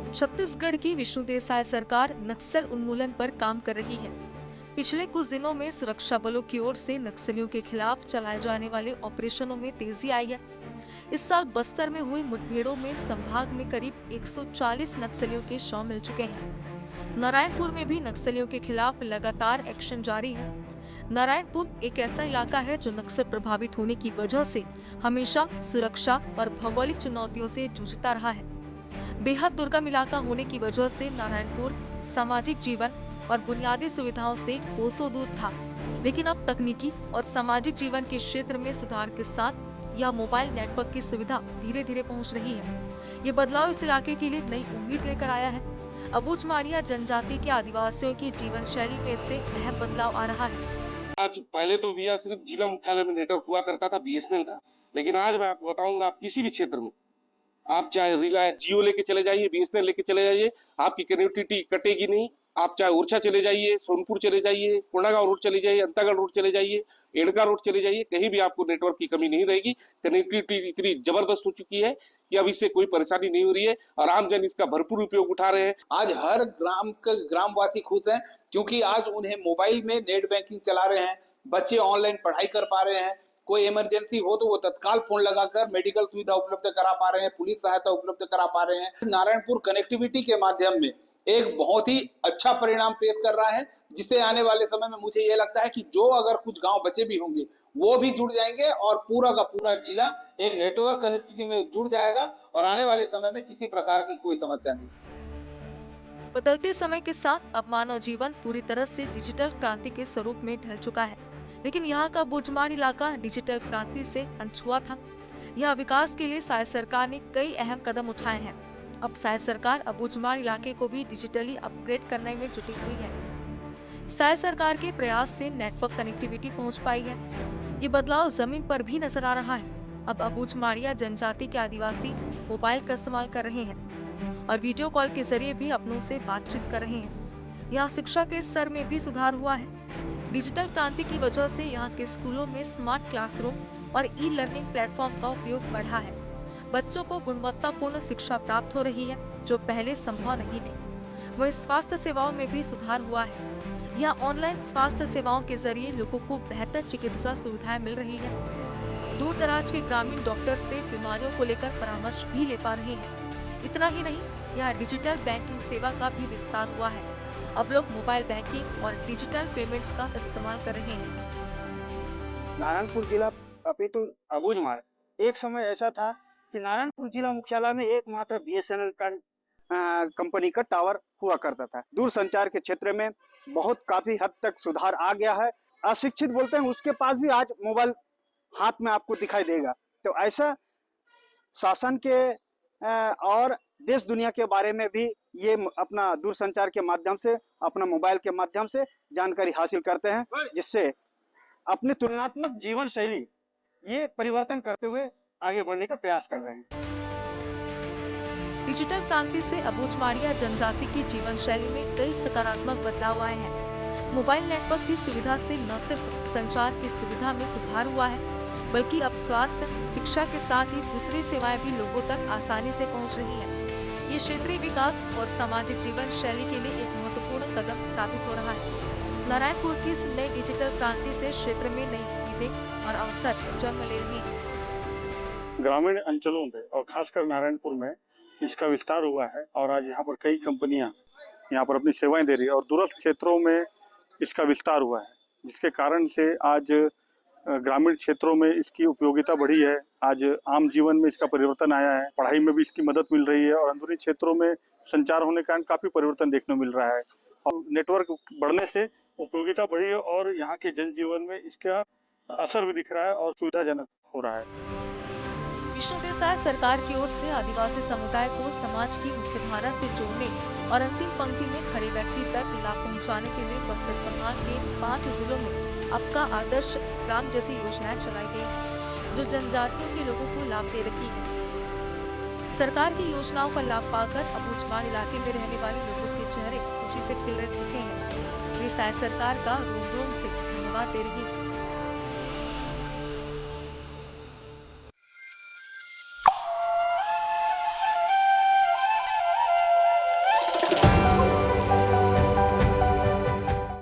छत्तीसगढ़ की विष्णु देसाई सरकार नक्सल उन्मूलन पर काम कर रही है। पिछले कुछ दिनों में सुरक्षा बलों की ओर से नक्सलियों के खिलाफ चलाए जाने वाले ऑपरेशनों में तेजी आई है। इस साल बस्तर में हुई मुठभेड़ों में संभाग में करीब 140 नक्सलियों के शव मिल चुके हैं। नारायणपुर में भी नक्सलियों के खिलाफ लगातार एक्शन जारी है। नारायणपुर एक ऐसा इलाका है जो नक्सल प्रभावित होने की वजह से हमेशा सुरक्षा और भौगोलिक चुनौतियों से जूझता रहा है। बेहद दुर्गम इलाका होने की वजह से नारायणपुर सामाजिक जीवन और बुनियादी सुविधाओं से कोसों दूर था, लेकिन अब तकनीकी और सामाजिक जीवन के क्षेत्र में सुधार के साथ यह मोबाइल नेटवर्क की सुविधा धीरे धीरे पहुंच रही है। ये बदलाव इस इलाके के लिए नई उम्मीद लेकर आया है। अबूझ मारिया जनजाति के आदिवासियों की जीवन शैली में इससे अहम बदलाव आ रहा है। आज पहले तो भैया सिर्फ जिला मुख्यालय में नेटवर्क हुआ करता था बीएसएनएल का, लेकिन आज मैं आपको बताऊंगा, आप किसी भी क्षेत्र में, आप चाहे रिलायंस जियो लेके चले जाइए, बीएसएनएल लेके चले जाइए, आपकी कनेक्टिविटी कटेगी नहीं। आप चाहे ओरछा चले जाइए, सोनपुर चले जाइए, कोंडागांव रोड चले जाइए, अंतागढ़ रोड चले जाइए, एड़का रोड चले जाइए, कहीं भी आपको नेटवर्क की कमी नहीं रहेगी। कनेक्टिविटी इतनी जबरदस्त हो चुकी है कि अब इससे कोई परेशानी नहीं हो रही है और आमजन इसका भरपूर उपयोग उठा रहे हैं। आज हर ग्राम के ग्रामवासी खुश हैं, क्योंकि आज उन्हें मोबाइल में नेट बैंकिंग चला रहे हैं, बच्चे ऑनलाइन पढ़ाई कर पा रहे हैं, कोई इमरजेंसी हो तो वो तत्काल फोन लगाकर मेडिकल सुविधा उपलब्ध करा पा रहे हैं, पुलिस सहायता उपलब्ध करा पा रहे हैं। नारायणपुर कनेक्टिविटी के माध्यम में एक बहुत ही अच्छा परिणाम पेश कर रहा है, जिससे आने वाले समय में मुझे ये लगता है कि जो अगर कुछ गांव बचे भी होंगे वो भी जुड़ जाएंगे और पूरा का पूरा जिला एक नेटवर्क कनेक्टिविटी में जुड़ जाएगा और आने वाले समय में किसी प्रकार की कोई समस्या नहीं। बदलते समय के साथ अब मानव जीवन पूरी तरह से डिजिटल क्रांति के स्वरूप में ढल चुका है, लेकिन यहाँ का बुझमार इलाका डिजिटल क्रांति से अनछुआ था। यह विकास के लिए साय सरकार ने कई अहम कदम उठाए हैं। अब साय सरकार बुझमार इलाके को भी डिजिटली अपग्रेड करने में जुटी हुई है। साय सरकार के प्रयास से नेटवर्क कनेक्टिविटी पहुंच पाई है। ये बदलाव जमीन पर भी नजर आ रहा है। अब अबूझमारिया जनजाति के आदिवासी मोबाइल का इस्तेमाल कर रहे हैं और वीडियो कॉल के जरिए भी अपनों से बातचीत कर रहे हैं। यहाँ शिक्षा के स्तर में भी सुधार हुआ है। डिजिटल क्रांति की वजह से यहाँ के स्कूलों में स्मार्ट क्लासरूम और ई लर्निंग प्लेटफॉर्म का उपयोग बढ़ा है। बच्चों को गुणवत्तापूर्ण शिक्षा प्राप्त हो रही है, जो पहले संभव नहीं थी। वहीं स्वास्थ्य सेवाओं में भी सुधार हुआ है। यहाँ ऑनलाइन स्वास्थ्य सेवाओं के जरिए लोगों को बेहतर चिकित्सा सुविधाएं मिल रही है। दूर दराज के ग्रामीण डॉक्टर से बीमारियों को लेकर परामर्श भी ले पा रहे हैं। इतना ही नहीं, यहाँ डिजिटल बैंकिंग सेवा का भी विस्तार हुआ है। अब लोग मोबाइल बैंकिंग और डिजिटल पेमेंट्स का इस्तेमाल कर रहे हैं। नारायणपुर जिला अभी तो अबूझमार, एक समय ऐसा था कि नारायणपुर जिला मुख्यालय में एकमात्र बीएसएनएल का कंपनी का टावर हुआ करता था। दूरसंचार के क्षेत्र में बहुत काफी हद तक सुधार आ गया है। अशिक्षित बोलते हैं उसके पास भी आज मोबाइल हाथ में आपको दिखाई देगा। तो ऐसा शासन के और देश दुनिया के बारे में भी ये अपना दूरसंचार के माध्यम से, अपना मोबाइल के माध्यम से जानकारी हासिल करते हैं, जिससे अपनी तुलनात्मक जीवन शैली ये परिवर्तन करते हुए आगे बढ़ने का प्रयास कर रहे हैं। डिजिटल क्रांति से अबूझमारिया जनजाति की जीवन शैली में कई सकारात्मक बदलाव आए हैं। मोबाइल नेटवर्क की सुविधा से न सिर्फ संचार की सुविधा में सुधार हुआ है, बल्कि अब स्वास्थ्य, शिक्षा के साथ ही दूसरी सेवाएं भी लोगों तक आसानी से पहुंच रही है। ये क्षेत्रीय विकास और सामाजिक जीवन शैली के लिए एक महत्वपूर्ण कदम साबित हो रहा है। नारायणपुर की इस नई डिजिटल क्रांति से क्षेत्र में नई उम्मीदें और अवसर जन्म ले रहे हैं। ग्रामीण अंचलों में और खासकर नारायणपुर में इसका विस्तार हुआ है और आज यहाँ पर कई कंपनियां यहाँ पर अपनी सेवाएं दे रही है और दूरस्थ क्षेत्रों में इसका विस्तार हुआ है, जिसके कारण से आज ग्रामीण क्षेत्रों में इसकी उपयोगिता बढ़ी है। आज आम जीवन में इसका परिवर्तन आया है, पढ़ाई में भी इसकी मदद मिल रही है और अंदरूनी क्षेत्रों में संचार होने के कारण काफी परिवर्तन देखने को मिल रहा है और नेटवर्क बढ़ने से उपयोगिता बढ़ी है और यहाँ के जनजीवन में इसका असर भी दिख रहा है और सुविधाजनक हो रहा है। विष्णु देसाई सरकार की ओर से आदिवासी समुदाय को समाज की मुख्यधारा से जोड़ने और अंतिम पंक्ति में खड़े व्यक्ति तक लाभ पहुंचाने के लिए बस्तर संभाग के 5 जिलों में अब का आदर्श ग्राम जैसी योजनाएं चलाई गई हैं, जो जनजातियों के लोगों को लाभ दे रही है। सरकार की योजनाओं का लाभ पाकर अबूझमार इलाके में रहने वाले लोगों के चेहरे खुशी से खिल उठे हैं। वे साय सरकार का रोम रोम से धन्यवाद दे रही है।